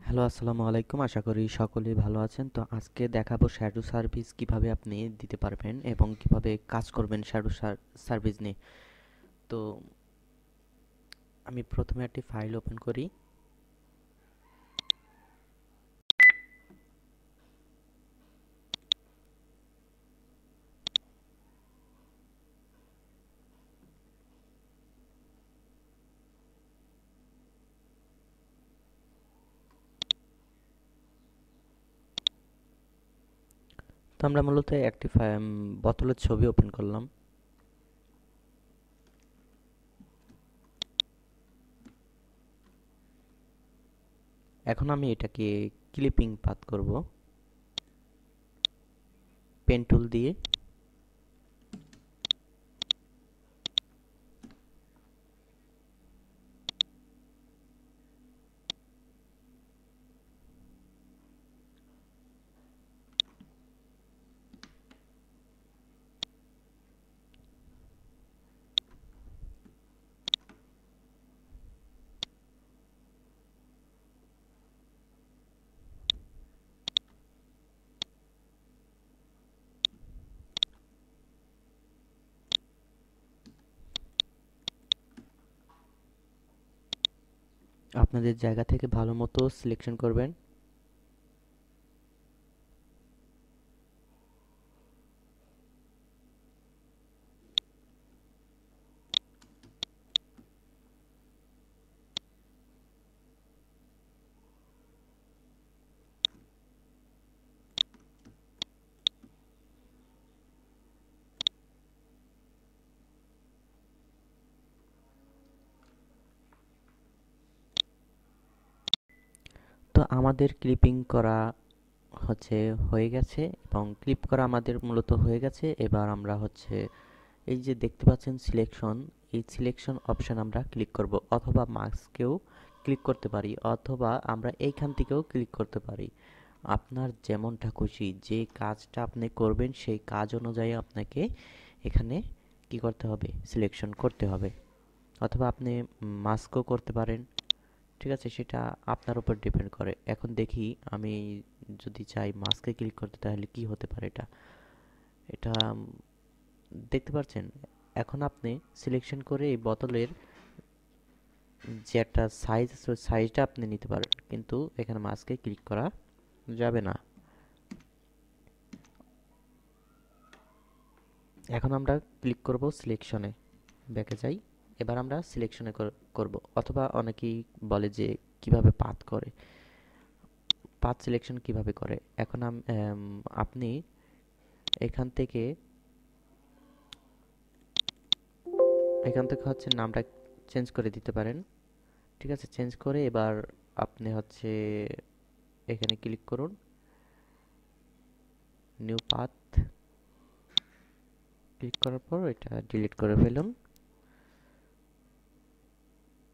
Hello, আসসালামু আলাইকুম। আশা করি সকলেই ভালো আছেন। তো আজকে দেখাবো শ্যাডো সার্ভিস কিভাবে আপনি দিতে পারবেন এবং কিভাবে কাজ করবেন শ্যাডো সার্ভিস নিয়ে। তো আমি প্রথমে একটি ফাইল ওপেন করি। তো আমরা মূলত একটি বোতলের ছবি ওপেন করলাম। এখন আমি এটাকে ক্লিপিং পাথ করব পেন টুল দিয়ে। আপনাদের জায়গা থেকে ভালো মতো সিলেকশন করবেন। তো আমাদের ক্লিপিং করা হচ্ছে হয়ে গেছে এবং ক্লিপ করা আমাদের মূলত হয়ে গেছে। এবার আমরা হচ্ছে এই যে দেখতে পাচ্ছেন সিলেকশন, এই সিলেকশন অপশন আমরা ক্লিক করব, অথবা মাস্কেও ক্লিক করতে পারি, অথবা আমরা এইখান থেকেও ক্লিক করতে পারি। আপনার যেমনটা খুশি, যে কাজটা আপনি করবেন সেই কাজ অনুযায়ী আপনাকে এখানে কি করতে হবে, সিলেকশন করতে হবে। অথবা আপনি মাস্কও করতে পারেন। ঠিক আছে, সেটা আপনার উপর ডিপেন্ড করে। এখন দেখি আমি যদি চাই মাস্কে ক্লিক করতে তাহলে কি হতে পারে। এটা এটা দেখতে পাচ্ছেন। এখন আপনি সিলেকশন করে এই বোতলের যে একটা সাইজ আছে ওই সাইজটা আপনি নিতে পারেন, কিন্তু এখানে মাস্কে ক্লিক করা যাবে না। এখন আমরা ক্লিক করব সিলেকশনে, ব্যাকে যাই। এবার আমরা সিলেকশনে করব, অথবা অনেকেই বলে যে কিভাবে পাথ করে, পাথ সিলেকশন কিভাবে করে। এখন আপনি এখান থেকে হচ্ছে নামটা চেঞ্জ করে দিতে পারেন। ঠিক আছে, চেঞ্জ করে এবার আপনি হচ্ছে এখানে ক্লিক করুন, নিউ পাথ। ক্লিক করার পর এটা ডিলিট করে ফেলুন,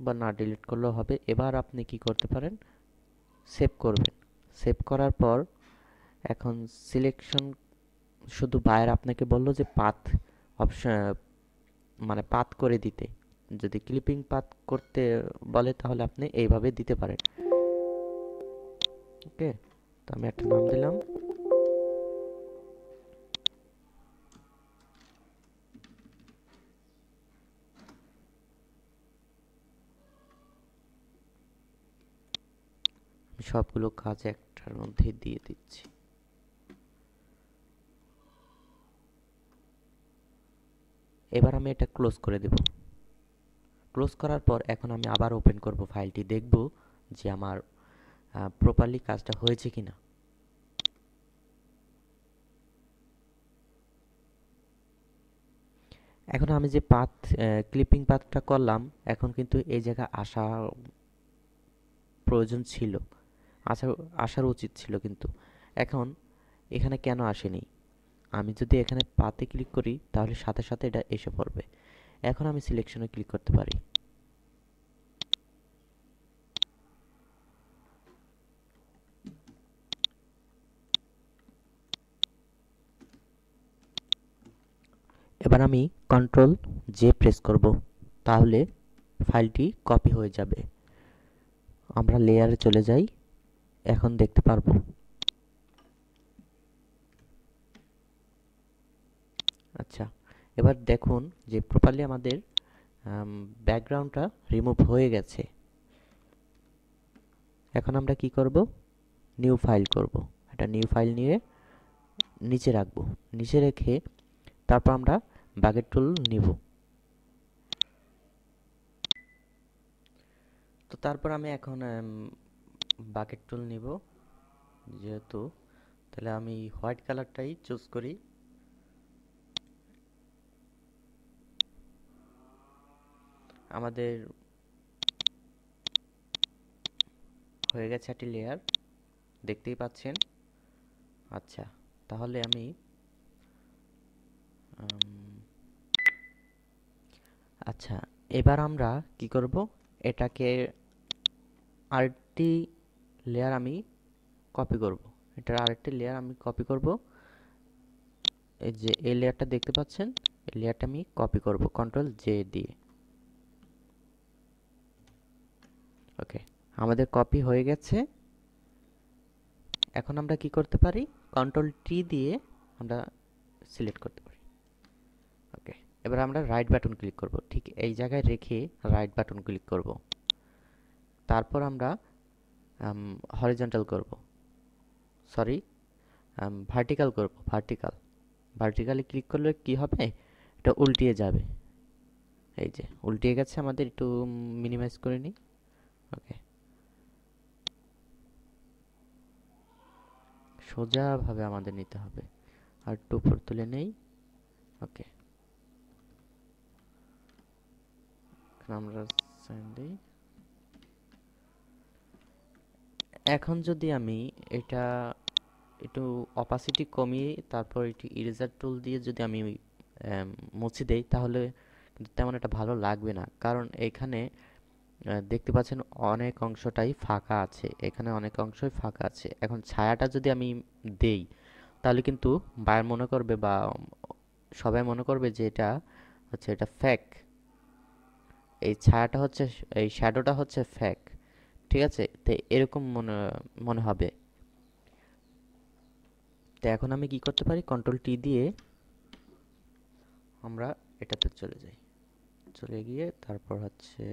বা না ডিলিট করলেও হবে। এবার আপনি কি করতে পারেন, সেভ করবেন। সেভ করার পর এখন সিলেকশন শুধু বায়ার আপনাকে বললো যে পাথ অপশন, মানে পাথ করে দিতে। যদি ক্লিপিং পাথ করতে বলে তাহলে আপনি এইভাবে দিতে পারেন। ওকে, তো আমি একটা নাম দিলাম। আমি সবগুলো কাজ একটার মধ্যে দিয়ে দিচ্ছি। এবার আমি এটা ক্লোজ করে দেব। ক্লোজ করার পর এখন আমি আবার ওপেন করব ফাইলটি, দেখব যে আমার প্রপারলি কাজটা হয়েছে কিনা। এখন আমি যে পাথ, ক্লিপিং পাথটা করলাম, এখন কিন্তু এই জায়গায় আসা প্রয়োজন ছিল, আসার আসার উচিত ছিল, কিন্তু এখন এখানে কেন আসেনি? আমি যদি এখানে পাতে ক্লিক করি তাহলে সাথে সাথে এটা এসে পড়বে। এখন আমি সিলেকশনে ক্লিক করতে পারি। এবার আমি কন্ট্রোল জে প্রেস করব, তাহলে ফাইলটি কপি হয়ে যাবে। আমরা লেয়ারে চলে যাই। এখন দেখতে পারবো। আচ্ছা, এবার দেখুন যে প্রপারলি আমাদের ব্যাকগ্রাউন্ডটা রিমুভ হয়ে গেছে। এখন আমরা কি করব? নিউ ফাইল করব। একটা নিউ ফাইল নিয়ে নিচে রাখবো। নিচে রেখে তারপর আমরা বাকেট টুল নিব। তো তারপর আমি এখন বাকেট টুল নিব, যেহেতু তাহলে আমি হোয়াইট কালারটাই চুজ করি। আমাদের হয়ে গেছে একটি লেয়ার, দেখতেই পাচ্ছেন। আচ্ছা, তাহলে আমি আচ্ছা, এবার আমরা কি করব? এটাকে আরেকটি লেয়ার আমি কপি করব। এটার আরেকটি লেয়ার আমি কপি করব। এই যে এই লেয়ারটা দেখতে পাচ্ছেন, এই লেয়ারটা আমি কপি করব কন্ট্রোল জে দিয়ে। ওকে, আমাদের কপি হয়ে গেছে। এখন আমরা কি করতে পারি? কন্ট্রোল টি দিয়ে আমরা সিলেক্ট করতে পারি। ওকে, এবার আমরা রাইট বাটন ক্লিক করব। ঠিক এই জায়গায় রেখে রাইট বাটন ক্লিক করব। তারপর আমরা হরিজন্টাল করব, সরি ভার্টিক্যাল করব। ভার্টিক্যালি ক্লিক করলে কি হবে? এটা উল্টিয়ে যাবে। এই যে উল্টিয়ে গেছে আমাদের, একটু মিনিমাইজ করে নিই। ওকে, সোজাভাবে আমাদের নিতে হবে। আর একটু উপর তুলে নেই। ওকে, এখন আমরা সাইন দিই। এখন যদি আমি এটা একটু অপাসিটি কমিয়ে তারপর একটু ইরেজার টুল দিয়ে যদি আমি মুছে দেই, তাহলে কিন্তু তেমন একটা ভালো লাগবে না। কারণ এখানে দেখতে পাচ্ছেন অনেক অংশটাই ফাঁকা আছে, এখানে অনেক অংশই ফাঁকা আছে। এখন ছায়াটা যদি আমি দেই, তাহলে কিন্তু বায়ার মনে করবে বা সবাই মনে করবে যে এটা ফেক। এই ছায়াটা হচ্ছে, এই শ্যাডোটা হচ্ছে ফেক। ঠিক আছে, তো এরকম মনে মনে হবে। তো এখন আমি কি করতে পারি? কন্ট্রোল টি দিয়ে আমরা এটাতে চলে যাই। চলে গিয়ে তারপর হচ্ছে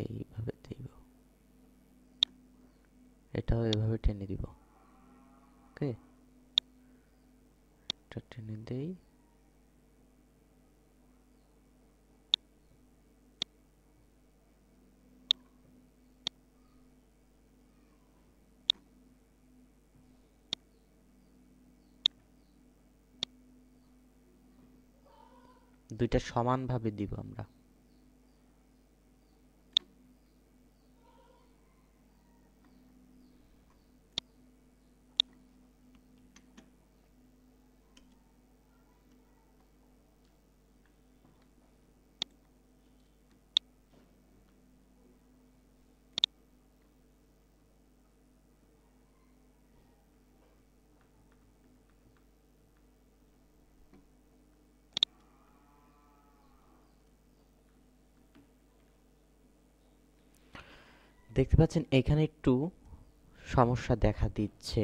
এইভাবে দিব, এটাও এভাবে টেনে দিব। ওকে, এটা টেনে দেই। দুইটা সমানভাবে দিব আমরা। দেখতে পাচ্ছেন এখানে একটু সমস্যা দেখা দিচ্ছে।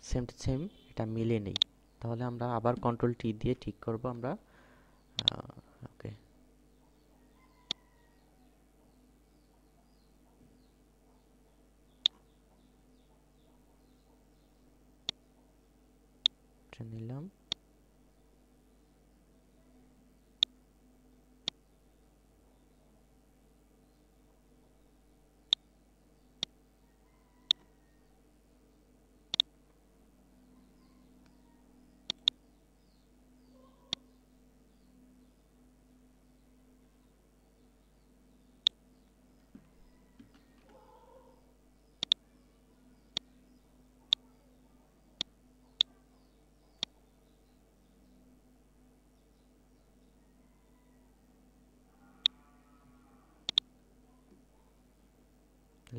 সেম টু সেম এটা মিলে নেই। তাহলে আমরা আবার কন্ট্রোল টি দিয়ে ঠিক করব আমরা। ওকে, এটা নিলাম।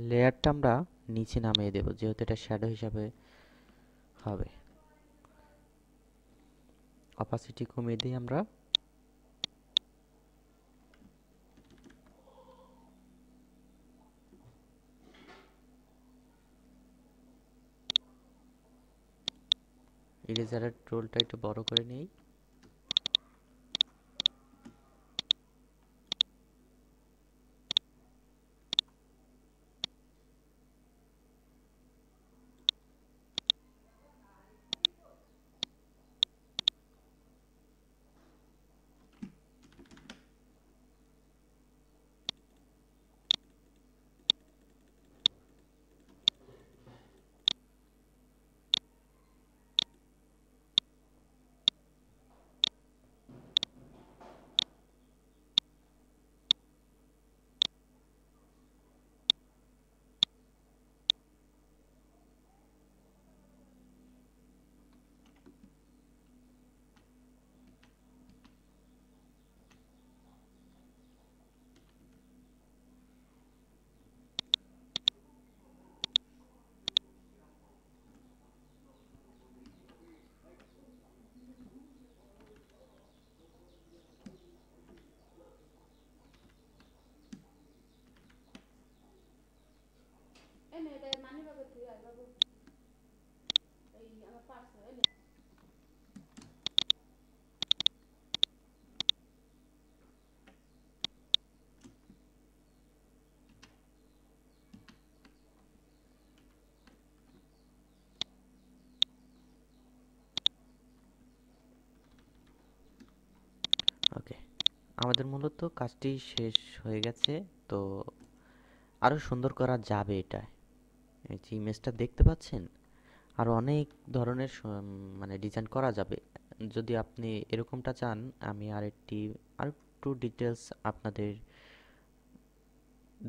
লেয়ারটা আমরা নিচে নামিয়ে দেব, যেহেতু এটা শ্যাডো হিসাবে হবে। অপাসিটি কমিয়ে দিই আমরা। ইরেজারের টুলটা একটু বড় করে নেই। ওকে, আমাদের মূলত কাজটি শেষ হয়ে গেছে। তো আরো সুন্দর করা যাবে এটা। এই যে ইমেজটা দেখতে পাচ্ছেন, আরো অনেক ধরনের মানে ডিজাইন করা যাবে। যদি আপনি এরকমটা চান, আমি আর একটু ডিটেলস আপনাদের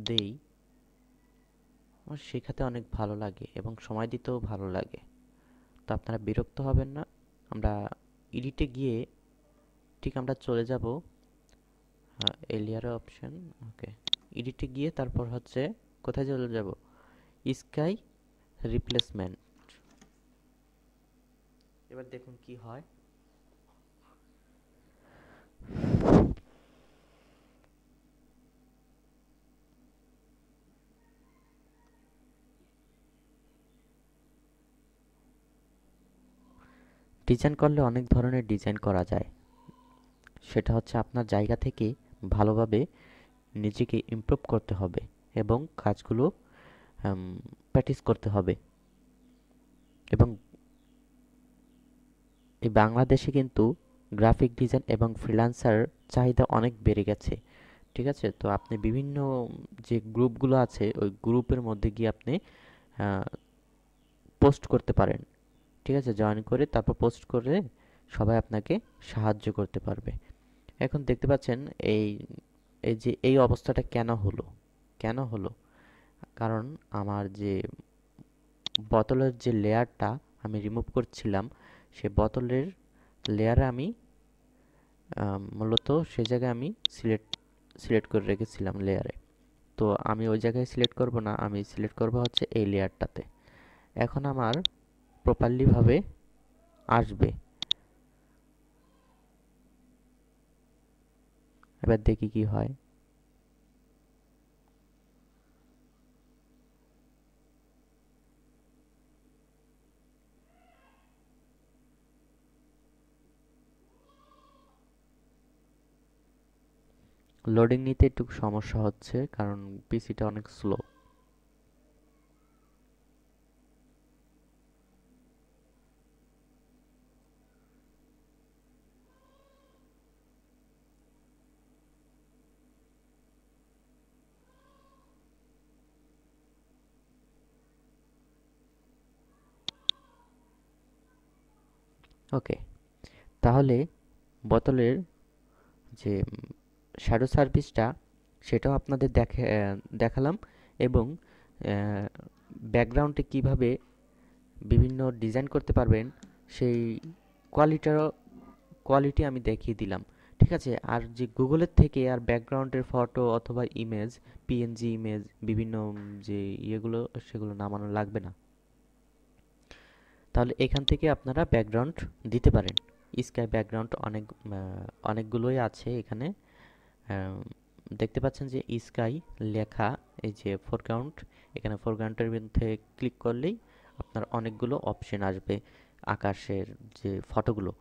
দেই। আমার শেখাতে অনেক ভালো লাগে এবং সময় দিতেও ভালো লাগে। তো আপনারা বিরক্ত হবেন না। আমরা এডিটে গিয়ে ঠিক আমরা চলে যাব এই লেয়ারের অপশন। ওকে, এডিটে গিয়ে তারপর হচ্ছে কোথায় চলে যাব, স্কাই রিপ্লেসমেন্ট। এবার দেখুন কি হয়। ডিজাইন করলে অনেক ধরনের ডিজাইন করা যায়। সেটা হচ্ছে আপনার জায়গা থেকে ভালোভাবে নিজেকে ইমপ্রুভ করতে হবে এবং কাজগুলো প্র্যাকটিস করতে হবে। এবং এই বাংলাদেশে কিন্তু গ্রাফিক ডিজাইন এবং ফ্রিল্যান্সার চাহিদা অনেক বেড়ে গেছে। ঠিক আছে? তো আপনি বিভিন্ন যে গ্রুপগুলো আছে ওই গ্রুপের মধ্যে গিয়ে আপনি পোস্ট করতে পারেন। ঠিক আছে? জয়েন করে তারপর পোস্ট করে সবাই আপনাকে সাহায্য করতে পারবে। এখন দেখতে পাচ্ছেন এই এই যে এই অবস্থাটা কেন হলো? কেন হলো? কারণ আমার যে বোতলের যে লেয়ারটা আমি রিমুভ করছিলাম, সে বোতলের লেয়ারে আমি মূলত সে জায়গায় আমি সিলেক্ট করে রেখেছিলাম লেয়ারে। তো আমি ওই জায়গায় সিলেক্ট করব না, আমি সিলেক্ট করব হচ্ছে এই লেয়ারটাতে। এখন আমার প্রপারলি ভাবে আসবে। এবার দেখি কি হয়। লোডিং নিতে একটু সমস্যা হচ্ছে কারণ পিসিটা অনেক স্লো। ওকে, তাহলে বোতলের যে শ্যাডো সার্ভিসটা সেটাও আপনাদের দেখালাম এবং ব্যাকগ্রাউন্ডে কিভাবে বিভিন্ন ডিজাইন করতে পারবেন সেই কোয়ালিটারও কোয়ালিটি আমি দেখিয়ে দিলাম। ঠিক আছে? আর যে গুগলের থেকে আর ব্যাকগ্রাউন্ডের ফটো অথবা ইমেজ, পিএনজি ইমেজ, বিভিন্ন যে ইয়েগুলো সেগুলো নামানো লাগবে না। তাহলে এখান থেকে আপনারা ব্যাকগ্রাউন্ড দিতে পারেন। স্কাই ব্যাকগ্রাউন্ড অনেকগুলোই আছে এখানে। দেখতে পাচ্ছেন যে স্কাই লেখা, এই যে ফোরগ্রাউন্ড, এখানে ফোরগ্রাউন্ডের মধ্যে ক্লিক করলেই আপনার অনেকগুলো অপশন আসবে। আকাশের যে ফটোগুলো,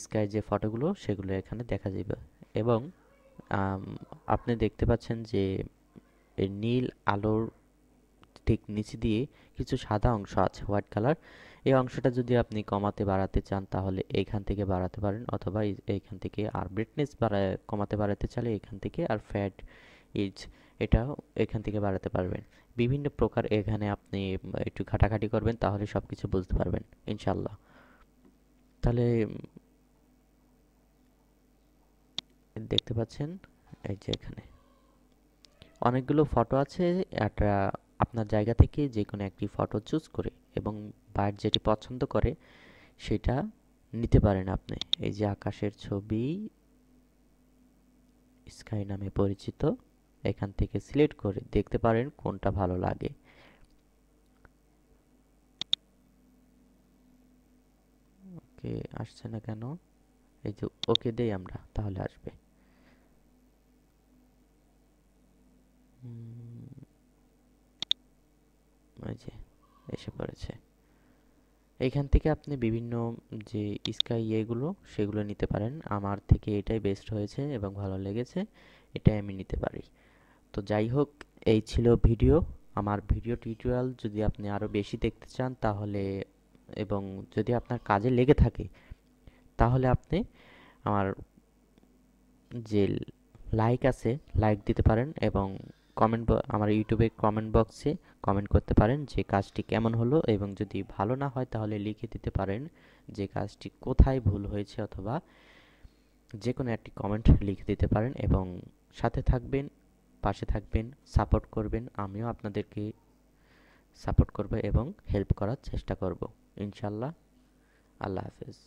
স্কাই যে ফটোগুলো সেগুলো এখানে দেখা যাবে। এবং আম, আপনি দেখতে পাচ্ছেন যে এই নীল আলোর ঠিক নিচে দিয়ে কিছু সাদা অংশ আছে, হোয়াইট কালার। এই অংশটা যদি আপনি কমাতে বাড়াতে চান তাহলে এইখান থেকে বাড়াতে পারেন, অথবা এইখান থেকে। আর ব্রাইটনেস বাড়ায় কমাতে বাড়াতে চাইলে এখান থেকে। আর ফ্যাট ইজ এটাও এখান থেকে বাড়াতে পারবেন। বিভিন্ন প্রকার এখানে আপনি একটু ঘাটাঘাটি করবেন তাহলে সব কিছু বুঝতে পারবেন ইনশাল্লাহ। তাহলে দেখতে পাচ্ছেন এই যে এখানে অনেকগুলো ফটো আছে। একটা আপনার জায়গা থেকে যে কোনো একটি ফটো চুজ করে এবং বায়ার যেটি পছন্দ করে সেটা নিতে পারেন আপনি। এই যে আকাশের ছবি, স্কাই নামে পরিচিত, এখান থেকে সিলেক্ট করে দেখতে পারেন কোনটা ভালো লাগে। ওকে, আসছে না কেন? এই যে ওকে দেই আমরা, তাহলে আসবে। ওই যে এসে পড়েছে। এইখান থেকে আপনি বিভিন্ন যে স্কাই ইয়েগুলো সেগুলো নিতে পারেন। আমার থেকে এটাই বেস্ট হয়েছে এবং ভালো লেগেছে, এটাই আমি নিতে পারি। তো যাই হোক, এই ছিল ভিডিও। আমার ভিডিও টিউটোরিয়াল যদি আপনি আরও বেশি দেখতে চান তাহলে, এবং যদি আপনার কাজে লেগে থাকে, তাহলে আপনি আমার যে লাইক আছে, লাইক দিতে পারেন এবং আমার ইউটিউবে কমেন্ট বক্সে কমেন্ট করতে পারেন যে কাজটি কেমন হলো, এবং যদি ভালো না হয় তাহলে লিখে দিতে পারেন যে কাজটি কোথায় ভুল হয়েছে, অথবা যে কোনো একটি কমেন্ট লিখে দিতে পারেন। এবং সাথে থাকবেন, পাশে থাকবেন, সাপোর্ট করবেন। আমিও আপনাদেরকে সাপোর্ট করব এবং হেল্প করার চেষ্টা করব ইনশাল্লাহ। আল্লাহ হাফেজ।